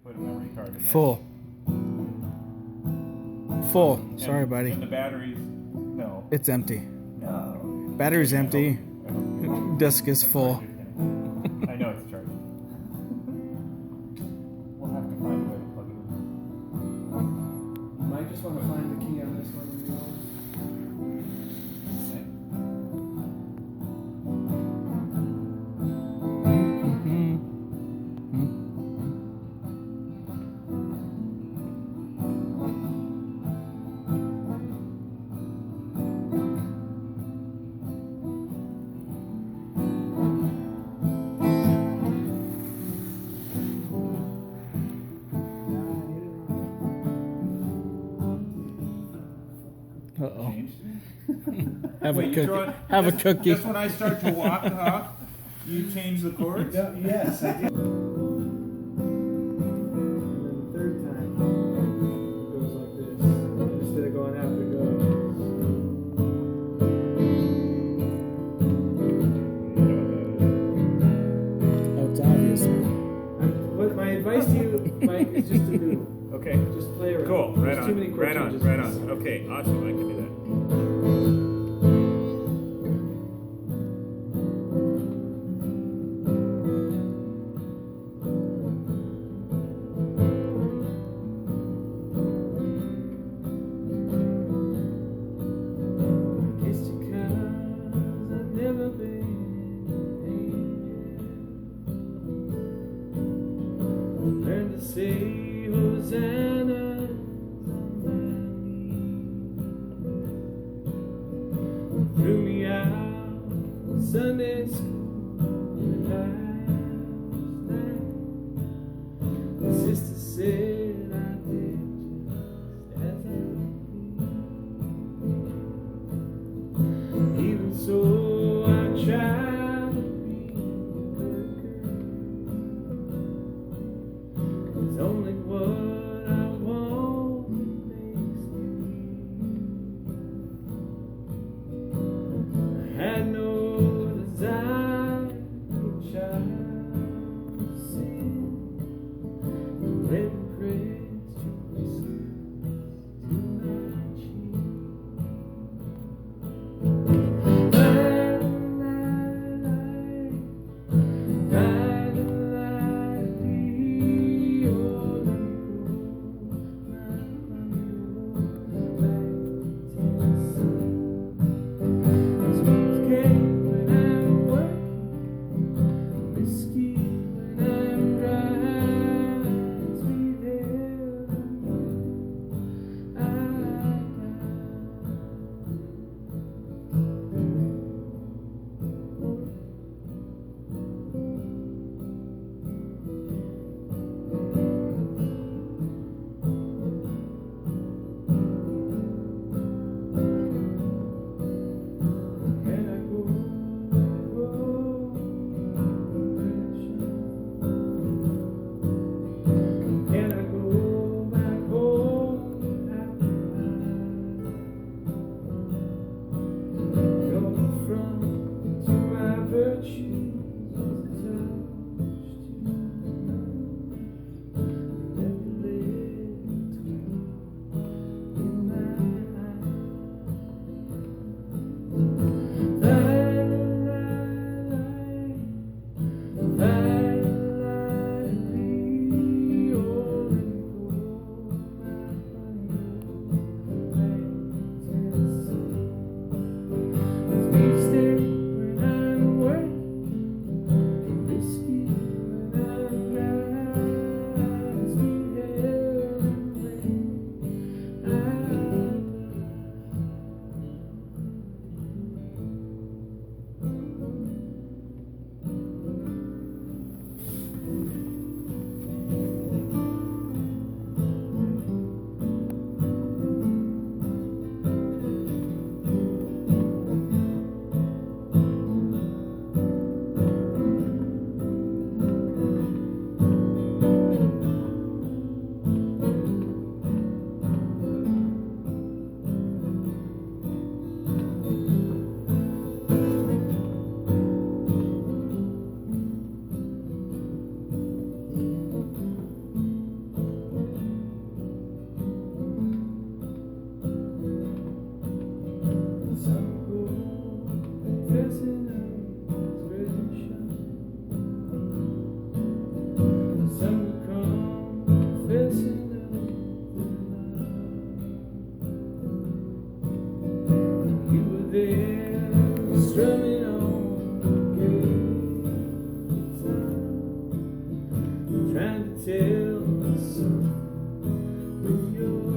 put a memory card in there. Full. Sorry, buddy. And the batteries, no. It's empty. No. Battery's empty. Disk is full. I know it's charged. We'll have to find a way to plug it in. Might just want to find the key on this one. Uh-oh. Changed. Have Wait, a you cookie. throw it- Have a just- cookie. Just when I start to walk, huh? You change the chords? Yes, I did. And then the third time, it goes like this. Instead of going out, it goes. Oh, it's obvious. What my advice to you, Mike, is just to do. Okay. Just play around. Cool. Right There's too many on. chord Right on. changes. Right on. Okay. Awesome. I can do that. Kissed you 'cause I've never been an angel. Learned to say Hosanna on my knees. Threw me out of Sunday school and last night. My sister said I did just as I pleased. Even so, I try to be a good girl. 'Cause only what I want makes me real. I had no desire for child sin. Let me press your kisses to my cheek. By the light of your till the sun in your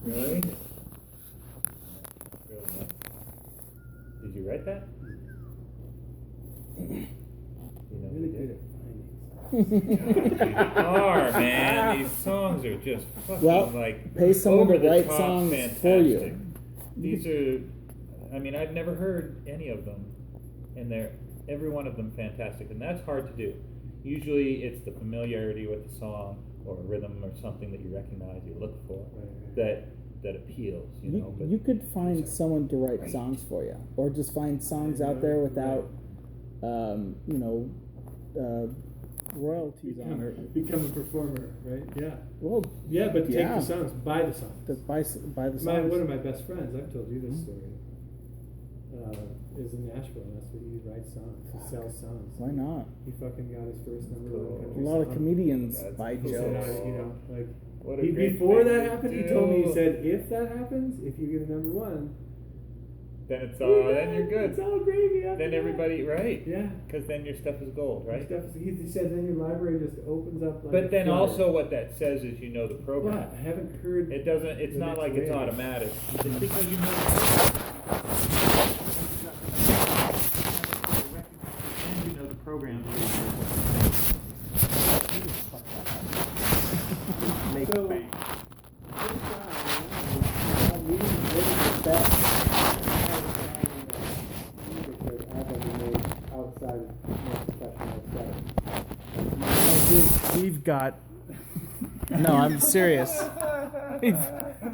Really? Did you write that? You know, Really good They are, man. These songs are just fucking Well, like pay someone to over the write top songs fantastic. for you. These are, I mean, I've never heard any of them, and they're every one of them fantastic, and that's hard to do. Usually, it's the familiarity with the song or a rhythm or something that you recognize, you look for, that appeals. You know, but You could find someone to write songs for you, or just find songs out there without, royalties on it. Become a performer, right? Yeah. Well, Yeah, but take Yeah. the songs, buy the songs. buy the songs. One of my best friends, I've told you this story, is in Nashville, and that's what he writes songs. He sells songs. Why not? He fucking got his first number one A country lot of song. comedians That's buy cool. He jokes. said, you know, like, what a great before thing that to happened, he do. told me, he said, if that happens, if you get a number one, then it's all, then you're good. It's all gravy after Then that. everybody, right? Yeah. Because then your stuff is gold, Your right? stuff is, he said, then your library just opens up like a But then flower. also what that says is you know the program. But I haven't heard. It doesn't. It's the not next like it's wave. automatic. It's because you know. And you know the program. Make So, bank. We've got. No, I'm serious.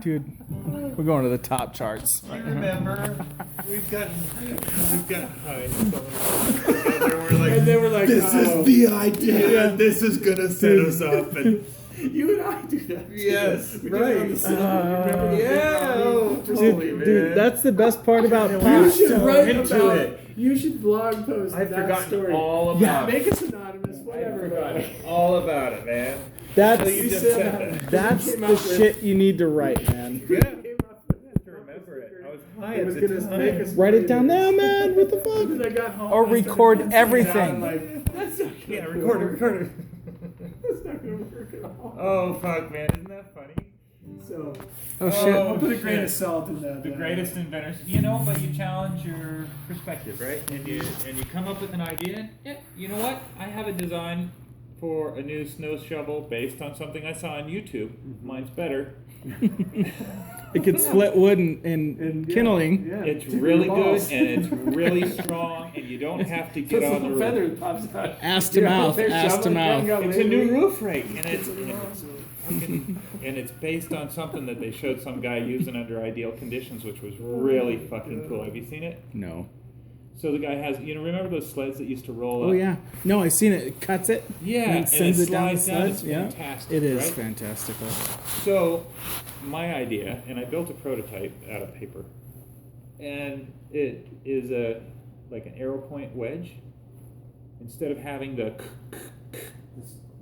Dude, we're going to the top charts. Do you remember? We've got. We're like, And they were like, this oh. is the idea. This is gonna set us up. And You and I do that. yes, We did it on the set. Remember? yeah, oh, totally, man. Dude, that's the best part about You pop. should so write into about it. You should blog post I've that forgotten story. all about Make it. us anonymous, whatever. I've forgotten all about it, man. That's So you just said said that. that. that's Came the up with- shit you need to write, man. Yeah. Came up with that. To remember it. I was high It at was the gonna time. make us Write it down write now, man. What the Because fuck? I got home, Or I started record penciling it everything. out, I'm like, that's not gonna Yeah, record it. That's not gonna work at all. Oh fuck, man! Isn't that funny? So Oh shit. I'll put a grain shit. of salt in that. The greatest inventors, you know, but you challenge your perspective, right? And you come up with an idea. Yeah, you know what? I have a design for a new snow shovel based on something I saw on YouTube. Mine's better. It could split wood and kindling. Yeah, It's tickle really your good balls. and it's really strong, and you don't have to Just get a on the little roof. feather that pops out. Ass to mouth, ass to mouth. It's a new roof rake, and it's fucking, and it's based on something that they showed some guy using under ideal conditions, which was really fucking cool. Have you seen it? No. So the guy has, remember those sleds that used to roll up? Oh yeah. No, I seen it. It cuts it. Yeah, And and it sends it it down the slides down. It's sleds. Yeah. fantastic. It is right? fantastical. So, my idea, and I built a prototype out of paper, and it is like an arrow point wedge. Instead of having the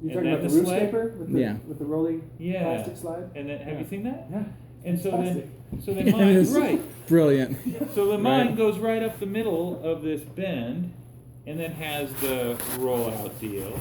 You're And talking then about the the roof sled? scraper with the, Yeah. with the rolling Yeah. plastic slide? and then have Yeah. you seen that? Yeah. And so Fantastic. then It mine is right. Brilliant. So the mine Right. goes right up the middle of this bend, and then has the rollout deal.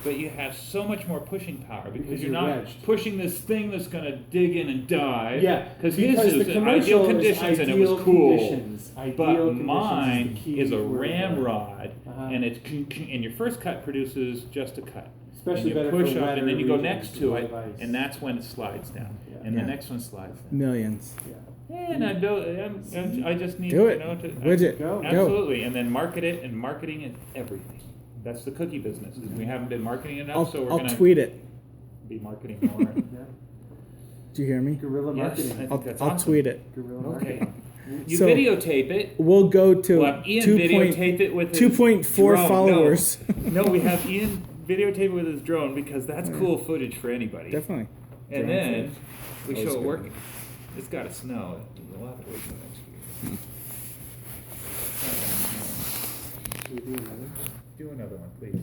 but you have so much more pushing power because Because you're you're not wedged. pushing this thing that's going to dig in and die. Yeah, because his because is the in commercial ideal is conditions and it was ideal cool. conditions. Ideal But conditions is mine the key is a word there. ramrod, Uh-huh. and it's and your first cut produces just a cut. Especially and you better push for up, wetter and then you go regions next to with it, ice. and that's when it slides down, Yeah. and Yeah. the next one slides down. Millions. Yeah. And I build. I just need Do to it. know to Widget. Go. Absolutely, and then market it, and marketing is everything. That's the cookie business. We haven't been marketing enough, so we're I'll gonna tweet it. be marketing more. Yeah. Do you hear me? Guerrilla Yes, marketing. I think I'll, that's I'll awesome. tweet it. Guerrilla Okay. marketing. You So- videotape it. We'll go to We'll have Ian 2 videotape it with his 2.4 drone. followers. No, we have Ian videotape it with his drone because that's cool footage for anybody. Definitely. And Drone then footage. we Always show it good. working. It's got to snow. We'll have to wait till next year. Should we do another? Do another one, please.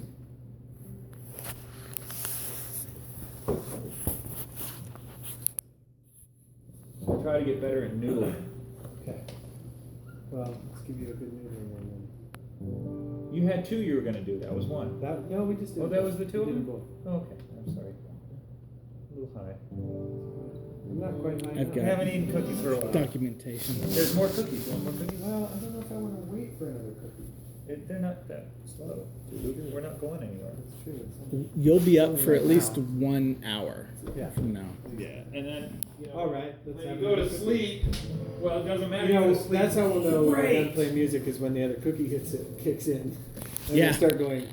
We'll try to get better at noodling. Okay. Well, let's give you a good movie and then. You had two you were going to do. That was one. No, we just did. Oh, that was the two We of did them? both. Oh, okay. I'm sorry. A little high. I'm not quite high I've enough. got I haven't eaten cookies for a while. Documentation. There's more cookies. You want more cookies? Well, I don't know if I want to wait for another cookie. They're not that slow. We're not going anywhere. That's true. It's You'll be up for at Right least now. 1 hour Yeah. from now. Yeah, and then All right. Let's when have you go to another cookie. sleep, well, it doesn't matter. You know, go to sleep. that's how we'll know we're Great. done playing music is when the other cookie kicks in. And Yeah. we start going.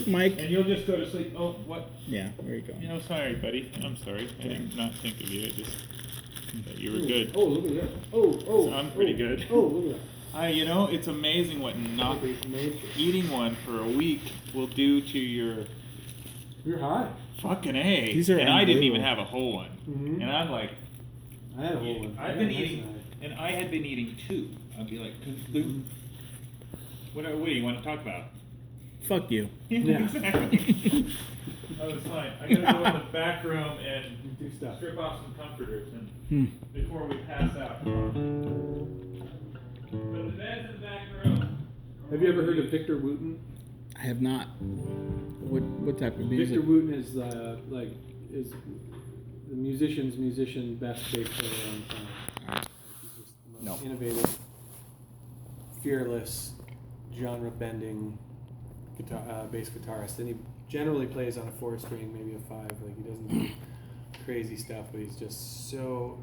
Mike. And you'll just go to sleep. Oh, what? Yeah, there you go. You know, sorry, buddy. I'm sorry. I did not think of you. I just thought you were good. Oh, look at that. Oh. I'm pretty good. Oh, look at You know, it's amazing what not that. eating one for a week will do to your You're high. fucking A. These are and I didn't even unbelievable. have a whole one. Mhm. And I'm like, I had a whole one. I've been eating, and I had been eating two. I'd be like, what do you want to talk about? Fuck you. Yeah. Exactly. I was fine. I gotta go in the back room and Do stuff. strip off some comforters and Hmm. before we pass out. But the bed's in the back room. Have you ever heard of Victor Wooten? I have not. What type of music? Victor Wooten is is the musician's musician, best bass player on time. He's just the most innovative, fearless, genre-bending bass guitarist, and he generally plays on a 4-string, maybe a 5. Like he doesn't do crazy stuff, but he's just so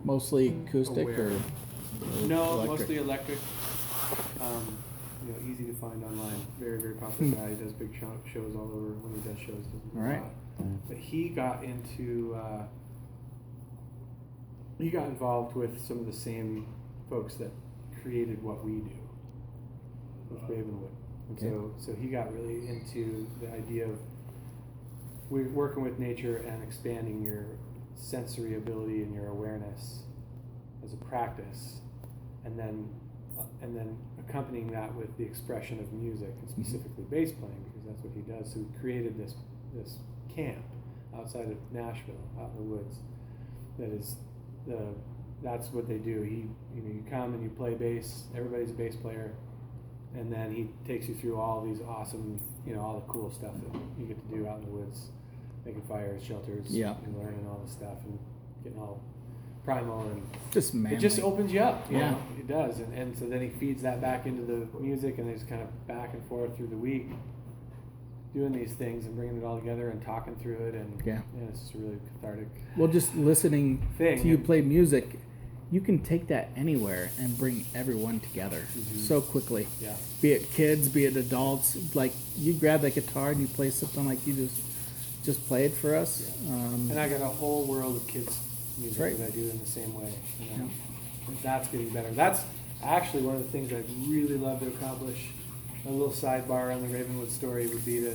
Mostly acoustic aware. or No, electric? mostly electric. Easy to find online. Very, very popular guy. He does big shows all over. When he does shows, doesn't do All right. a lot. But he got involved with some of the same folks that created what we do with Ravenwood. And Okay. so he got really into the idea of we're working with nature and expanding your sensory ability and your awareness as a practice, and then accompanying that with the expression of music and specifically bass playing, because that's what he does. So he created this camp outside of Nashville, out in the woods. That's what they do. You come and you play bass. Everybody's a bass player, and then he takes you through all these awesome, all the cool stuff that you get to do out in the woods, making fires, shelters, Yeah. and learning all this stuff and getting all primal, and Just manly. it just opens you up. you Yeah. know? It does. And so then he feeds that back into the music, and they just kind of back and forth through the week doing these things and bringing it all together and talking through it, and Yeah. it's just a really cathartic Well, just listening thing. to you play music, you can take that anywhere and bring everyone together so quickly. Yeah. Be it kids, be it adults. Like you grab that guitar and you play something like you just played for us. And I got a whole world of kids music Right. that I do in the same way. And that's getting better. That's actually one of the things I'd really love to accomplish. A little sidebar on the Ravenwood story would be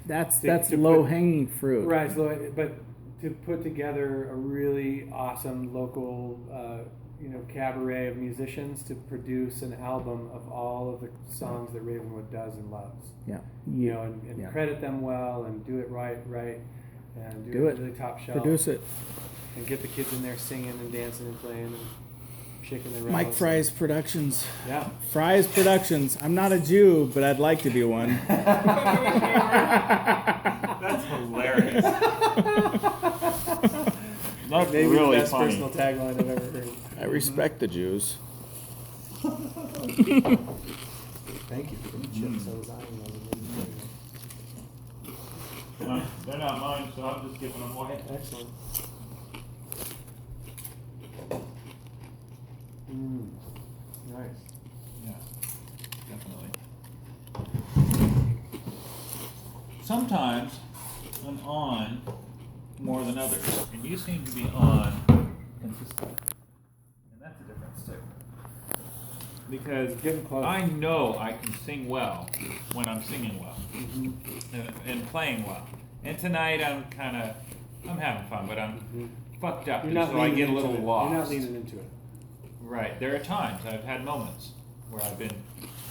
That's to low put- hanging fruit. right, but to put together a really awesome local, cabaret of musicians to produce an album of all of the songs that Ravenwood does and loves. Yeah. And yeah. credit them well and do it right, and Do it it. really top shelf. Produce it. And get the kids in there singing and dancing and playing and shaking their Mike rattles. Fry's Productions. Yeah. Fry's Productions. I'm not a Jew, but I'd like to be one. That's hilarious. That's Maybe really the best funny. personal tagline I've ever heard. I respect the Jews. Thank you for the chips. I was eyeing those. They're not mine, so I'm just giving them away. Excellent. Nice. Yeah, definitely. Sometimes I'm on more than others, and you seem to be on consistently, and that's a difference too. Because Getting close. I know I can sing well when I'm singing well and playing well. And tonight I'm having fun, but I'm fucked up, You're and not so I leaning get a into little it. lost. You're not leaning into it. Right. There are times I've had moments where I've been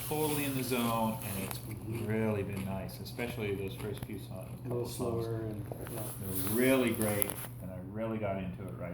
totally in the zone, and it's really been nice, especially those first few songs. A little slower and yeah. They're really great, and I really got into it right.